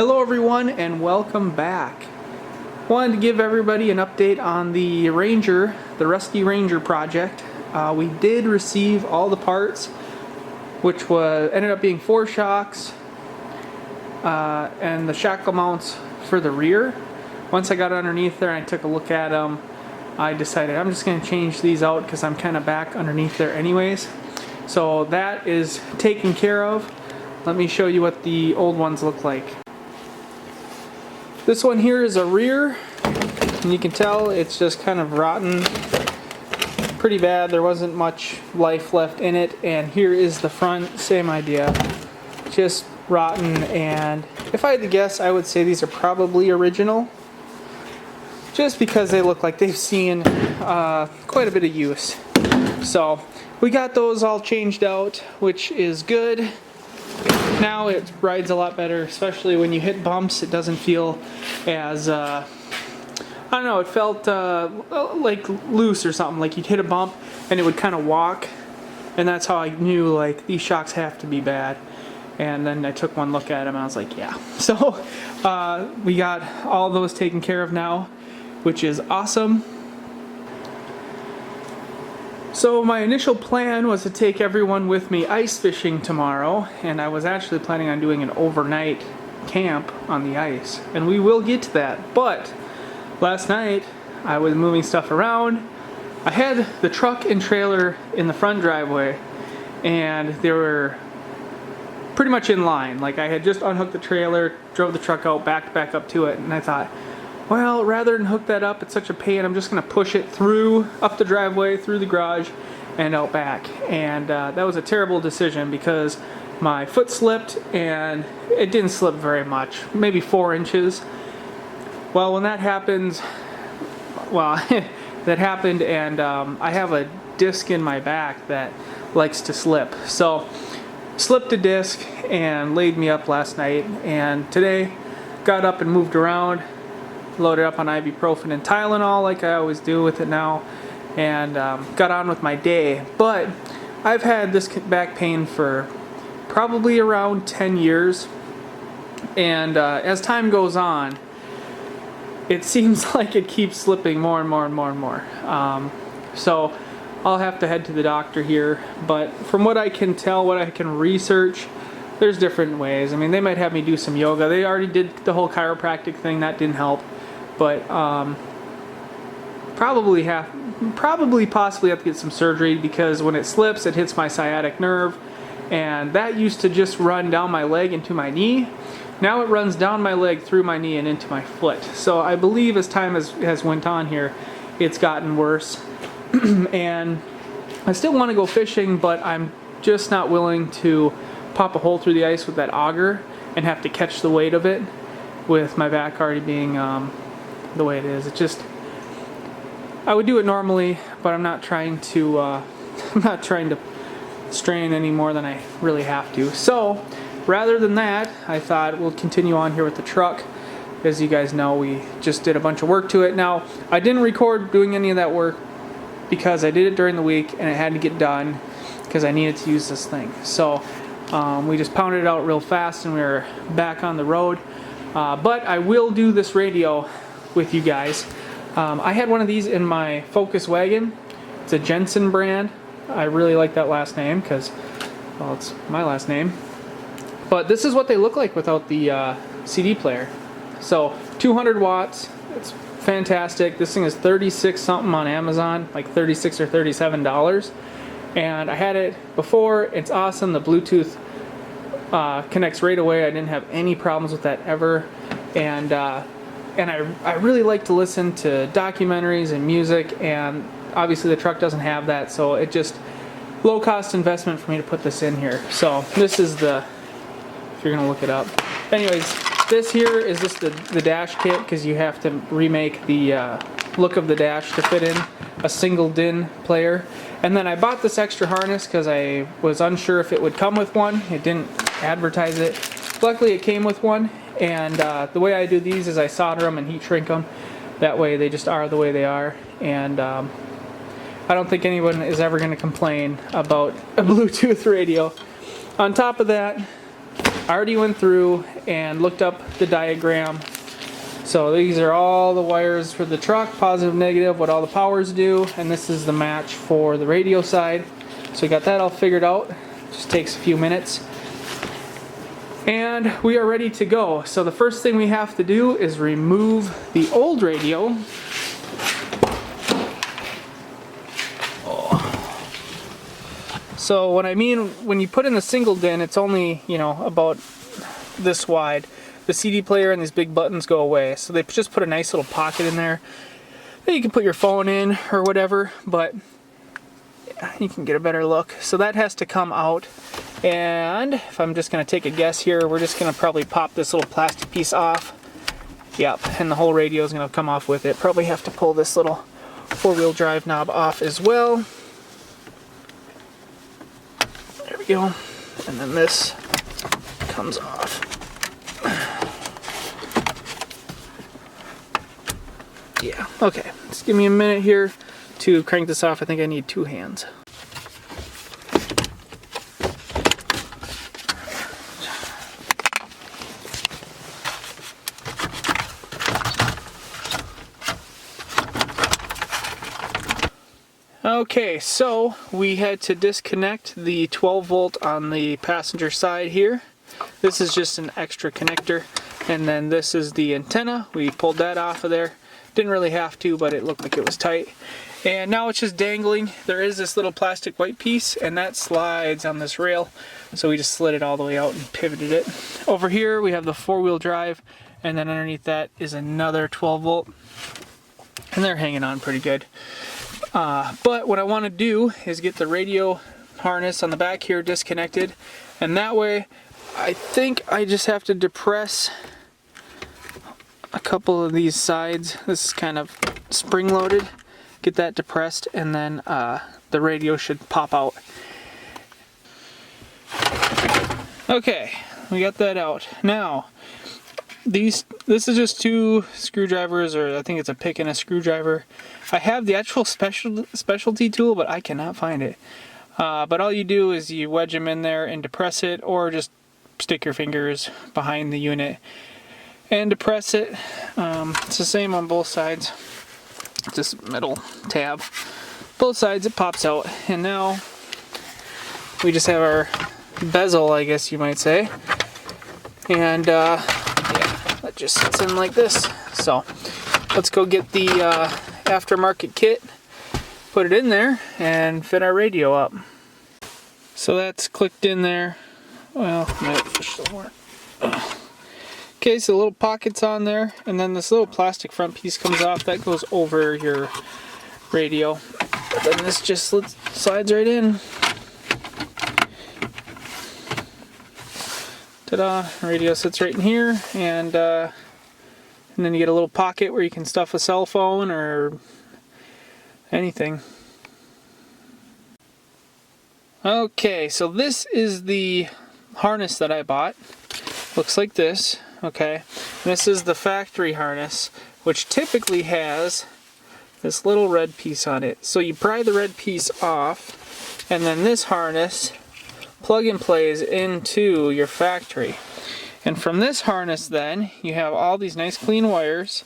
Hello everyone and welcome back. Wanted to give everybody an update on the Ranger, the Rusty Ranger project. We did receive all the parts, which ended up being 4 shocks and the shackle mounts for the rear. Once I got underneath there and I took a look at them, I decided I'm just going to change these out because I'm kind of back underneath there anyways. So that is taken care of. Let me show you what the old ones look like. This one here is a rear, and you can tell it's just kind of rotten pretty bad. There wasn't much life left in it. And here is the front, same idea, just rotten. And if I had to guess, I would say these are probably original, just because they look like they've seen quite a bit of use. So we got those all changed out, which is good. Now it rides a lot better, especially when you hit bumps. It doesn't feel as, I don't know, it felt like loose or something. Like you'd hit a bump and it would kind of walk. And that's how I knew, like, these shocks have to be bad. And then I took one look at them and I was like, yeah. So we got all those taken care of now, which is awesome. So my initial plan was to take everyone with me ice fishing tomorrow, and I was actually planning on doing an overnight camp on the ice, and we will get to that. But last night I was moving stuff around. I had the truck and trailer in the front driveway, and they were pretty much in line. Like, I had just unhooked the trailer, drove the truck out, backed back up to it, and I thought, well, rather than hook that up, it's such a pain, I'm just going to push it through, up the driveway, through the garage, and out back. And that was a terrible decision because my foot slipped, and it didn't slip very much, maybe 4 inches. Well, when that happens, well, that happened, and I have a disc in my back that likes to slip. So, slipped a disc and laid me up last night, and today got up and moved around. Loaded up on ibuprofen and Tylenol like I always do with it now, and got on with my day. But I've had this back pain for probably around 10 years, and as time goes on, it seems like it keeps slipping more and more and more and more. So I'll have to head to the doctor here, but from what I can tell, what I can research, there's different ways. I mean, they might have me do some yoga. They already did the whole chiropractic thing. That didn't help. But possibly have to get some surgery, because when it slips, it hits my sciatic nerve, and that used to just run down my leg into my knee. Now it runs down my leg, through my knee, and into my foot. So I believe as time has went on here, it's gotten worse. And I still want to go fishing, but I'm just not willing to pop a hole through the ice with that auger and have to catch the weight of it, with my back already being the way it is. It just, I would do it normally, but I'm not trying to strain any more than I really have to. So rather than that, I thought we'll continue on here with the truck. As you guys know, we just did a bunch of work to it. Now, I didn't record doing any of that work because I did it during the week and it had to get done because I needed to use this thing. So we just pounded it out real fast and we were back on the road. But I will do this radio with you guys. I had one of these in my Focus wagon. It's a Jensen brand. I really like that last name because, well, it's my last name. But this is what they look like without the CD player. So 200 watts. It's fantastic. This thing is 36 something on Amazon, like $36 or $37. And I had it before. It's awesome. The Bluetooth connects right away. I didn't have any problems with that ever. And I really like to listen to documentaries and music, and obviously the truck doesn't have that, so it just low cost investment for me to put this in here. So this is the, if you're gonna look it up. Anyways, this here is just the dash kit, because you have to remake the look of the dash to fit in a single DIN player. And then I bought this extra harness because I was unsure if it would come with one. It didn't advertise it. Luckily it came with one. And the way I do these is I solder them and heat shrink them. That way they just are the way they are. And I don't think anyone is ever going to complain about a Bluetooth radio. On top of that, I already went through and looked up the diagram. So these are all the wires for the truck, positive, negative, what all the powers do, and this is the match for the radio side. So we got that all figured out. Just takes a few minutes. And we are ready to go. So the first thing we have to do is remove the old radio. So what I mean, when you put in the single DIN, it's only, you know, about this wide. The CD player and these big buttons go away. So they just put a nice little pocket in there that you can put your phone in or whatever, but you can get a better look. So that has to come out. And if I'm just going to take a guess here, we're just going to probably pop this little plastic piece off. Yep, and the whole radio is going to come off with it. Probably have to pull this little four-wheel drive knob off as well. There we go. And then this comes off. Yeah, okay. Just give me a minute here to crank this off. I think I need two hands. Okay, so we had to disconnect the 12 volt on the passenger side here. This is just an extra connector, and then this is the antenna. We pulled that off of there. Didn't really have to, but it looked like it was tight. And now it's just dangling. There is this little plastic white piece, and that slides on this rail. So we just slid it all the way out and pivoted it. Over here we have the four-wheel drive, and then underneath that is another 12 volt. And they're hanging on pretty good. But what I want to do is get the radio harness on the back here disconnected, and that way I think I just have to depress a couple of these sides. This is kind of spring loaded. Get that depressed, and then the radio should pop out. Okay, we got that out. Now this is just two screwdrivers, or I think it's a pick and a screwdriver. I have the actual specialty tool, but I cannot find it. But all you do is you wedge them in there and depress it, or just stick your fingers behind the unit and depress it. It's the same on both sides. This metal tab. Both sides it pops out, and now we just have our bezel, I guess you might say. And yeah, that just sits in like this. So let's go get the aftermarket kit, put it in there, and fit our radio up. So that's clicked in there. Well, might push some more. Okay, so little pockets on there, and then this little plastic front piece comes off. That goes over your radio. But then this just slides right in. Ta-da! Radio sits right in here, and then you get a little pocket where you can stuff a cell phone or anything. Okay, so this is the harness that I bought. Looks like this. Okay, this is the factory harness, which typically has this little red piece on it. So you pry the red piece off, and then this harness plug and plays into your factory. And from this harness then, you have all these nice clean wires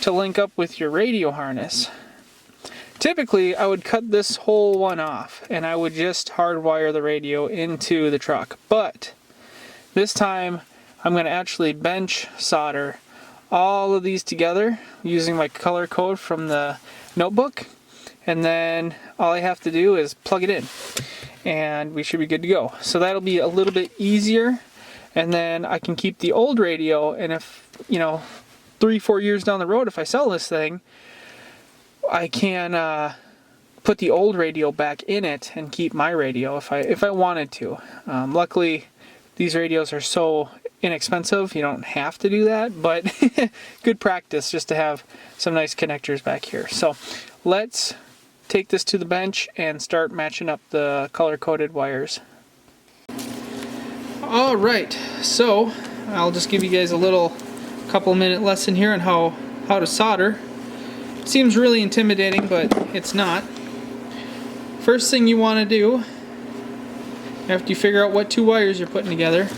to link up with your radio harness. Typically, I would cut this whole one off, and I would just hardwire the radio into the truck. But this time, I'm going to actually bench solder all of these together using my color code from the notebook, and then all I have to do is plug it in and we should be good to go. So that'll be a little bit easier, and then I can keep the old radio, and if, you know, 3-4 years down the road, if I sell this thing, I can put the old radio back in it and keep my radio if I wanted to. Luckily, these radios are so inexpensive, you don't have to do that, but good practice just to have some nice connectors back here. So let's take this to the bench and start matching up the color-coded wires. All right, so I'll just give you guys a little couple-minute lesson here on how to solder. Seems really intimidating, but it's not. First thing you want to do, after you figure out what two wires you're putting together,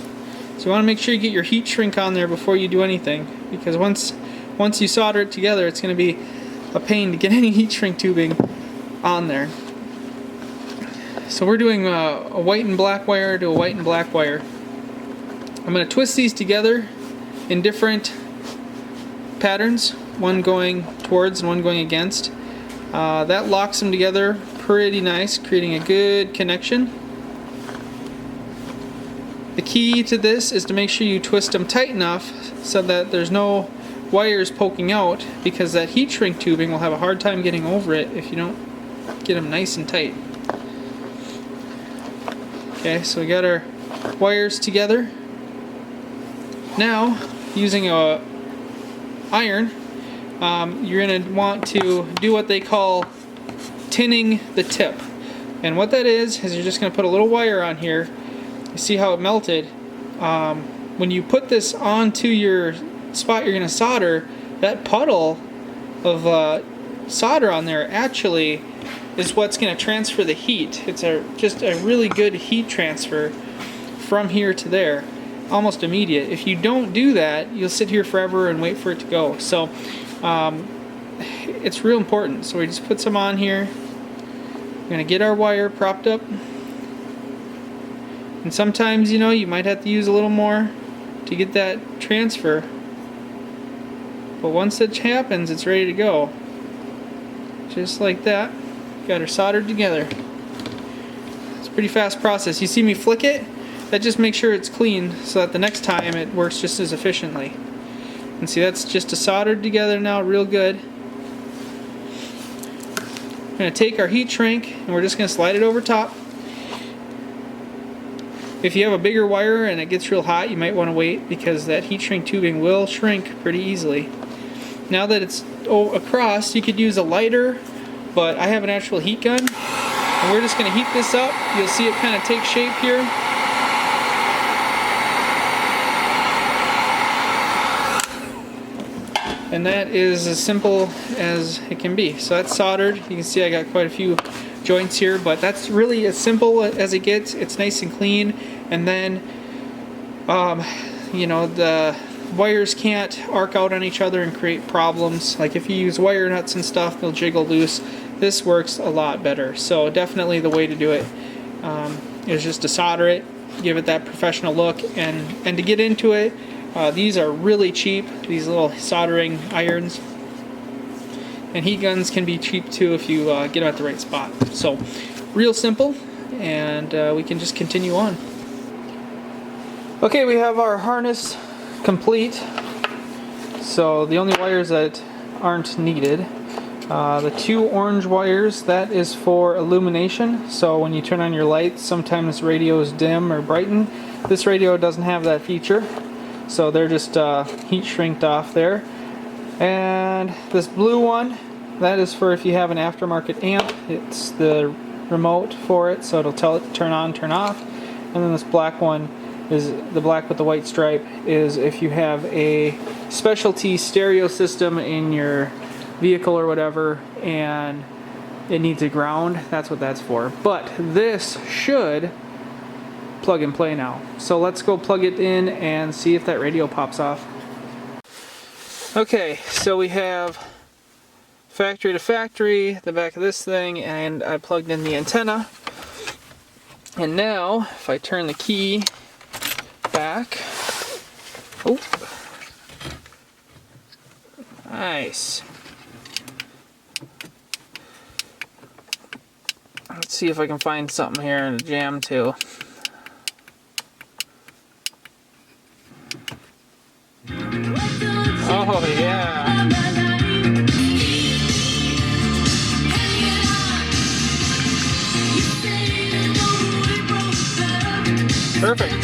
So you want to make sure you get your heat shrink on there before you do anything, because once you solder it together, it's going to be a pain to get any heat shrink tubing on there. So we're doing a white and black wire to a white and black wire. I'm going to twist these together in different patterns, one going towards and one going against. That locks them together pretty nice, creating a good connection. The key to this is to make sure you twist them tight enough so that there's no wires poking out, because that heat shrink tubing will have a hard time getting over it if you don't get them nice and tight. Okay, so we got our wires together. Now, using a iron, you're going to want to do what they call tinning the tip. And what that is you're just going to put a little wire on here. You see how it melted? When you put this onto your spot you're going to solder, that puddle of solder on there actually is what's going to transfer the heat. It's just a really good heat transfer from here to there, almost immediate. If you don't do that, you'll sit here forever and wait for it to go. So it's real important. So we just put some on here. We're going to get our wire propped up. And sometimes, you know, you might have to use a little more to get that transfer. But once it happens, it's ready to go. Just like that. Got her soldered together. It's a pretty fast process. You see me flick it? That just makes sure it's clean so that the next time it works just as efficiently. And see, that's just soldered together now real good. We're going to take our heat shrink and we're just going to slide it over top. If you have a bigger wire and it gets real hot, you might want to wait, because that heat shrink tubing will shrink pretty easily. Now that it's across, you could use a lighter, but I have an actual heat gun. And we're just going to heat this up. You'll see it kind of take shape here. And that is as simple as it can be. So that's soldered. You can see I got quite a few joints here, but that's really as simple as it gets. It's nice and clean. And then, you know, the wires can't arc out on each other and create problems. Like if you use wire nuts and stuff, they'll jiggle loose. This works a lot better. So definitely the way to do it is just to solder it, give it that professional look, and to get into it. These are really cheap, these little soldering irons. And heat guns can be cheap too if you get them at the right spot. So, real simple, and we can just continue on. Okay, we have our harness complete. So, the only wires that aren't needed. The two orange wires, that is for illumination. So, when you turn on your lights, sometimes radios dim or brighten. This radio doesn't have that feature. So they're just heat shrinked off there. And this blue one, that is for if you have an aftermarket amp. It's the remote for it, so it'll tell it to turn on, turn off. And then this black one is the black with the white stripe, is if you have a specialty stereo system in your vehicle or whatever and it needs a ground, that's what that's for. But this should plug and play now. So let's go plug it in and see if that radio pops off. Okay, so we have factory to factory, the back of this thing, and I plugged in the antenna. And now, if I turn the key back, oh, nice. Let's see if I can find something here to jam to. Oh yeah. Perfect.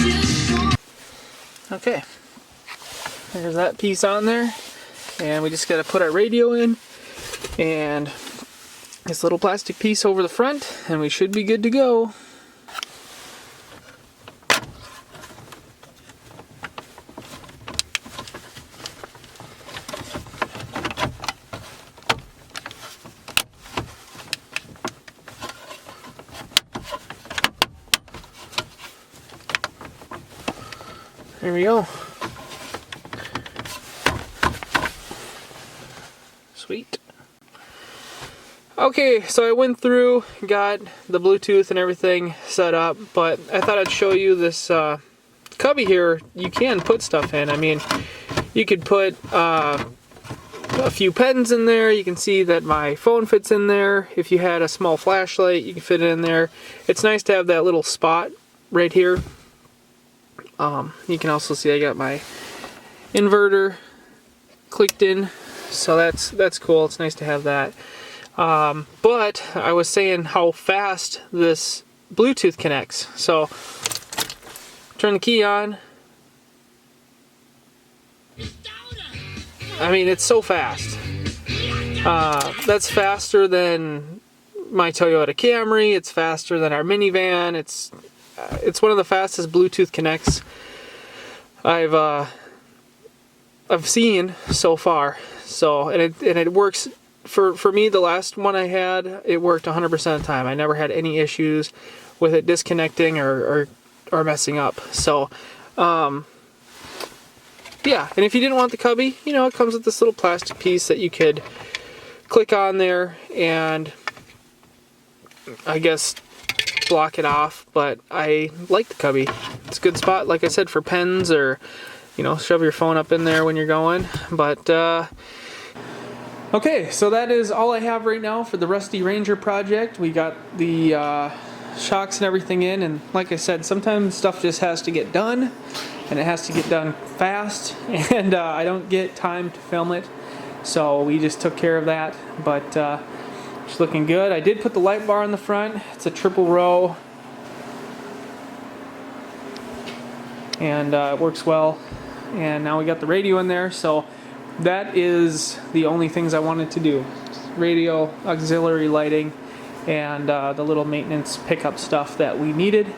Okay. There's that piece on there. And we just gotta put our radio in and this little plastic piece over the front, and we should be good to go. There we go. Sweet. Okay, so I went through, got the Bluetooth and everything set up, but I thought I'd show you this cubby here. You can put stuff in. I mean, you could put a few pens in there. You can see that my phone fits in there. If you had a small flashlight, you can fit it in there. It's nice to have that little spot right here. You can also see I got my inverter clicked in, so that's cool. It's nice to have that. But I was saying how fast this Bluetooth connects. So turn the key on. I mean, it's so fast. That's faster than my Toyota Camry. It's faster than our minivan. It's one of the fastest Bluetooth connects I've seen so far. So and it works for me. The last one I had, it worked 100% of the time. I never had any issues with it disconnecting or messing up. So yeah, and if you didn't want the cubby, you know, it comes with this little plastic piece that you could click on there and I guess block it off. But I like the cubby. It's a good spot, like I said, for pens or, you know, shove your phone up in there when you're going. But okay, so that is all I have right now for the Rusty Ranger project. We got the shocks and everything in, and like I said, sometimes stuff just has to get done, and it has to get done fast, and I don't get time to film it, so we just took care of that. But it's looking good. I did put the light bar in the front. It's a triple row, and it works well. And now we got the radio in there, so that is the only things I wanted to do. Radio, auxiliary lighting, and the little maintenance pickup stuff that we needed.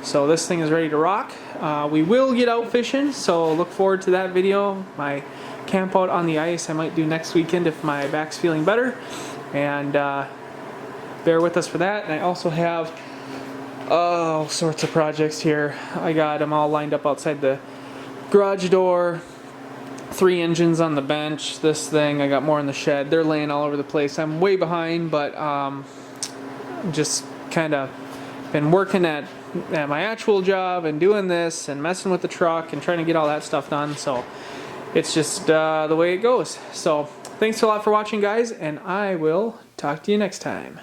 So this thing is ready to rock. We will get out fishing, so look forward to that video. My camp out on the ice I might do next weekend if my back's feeling better. And bear with us for that. And I also have all sorts of projects here. I got them all lined up outside the garage door. 3 engines on the bench. This thing, I got more in the shed. They're laying all over the place. I'm way behind, but just kind of been working at my actual job and doing this and messing with the truck and trying to get all that stuff done. So it's just the way it goes. So thanks a lot for watching, guys, and I will talk to you next time.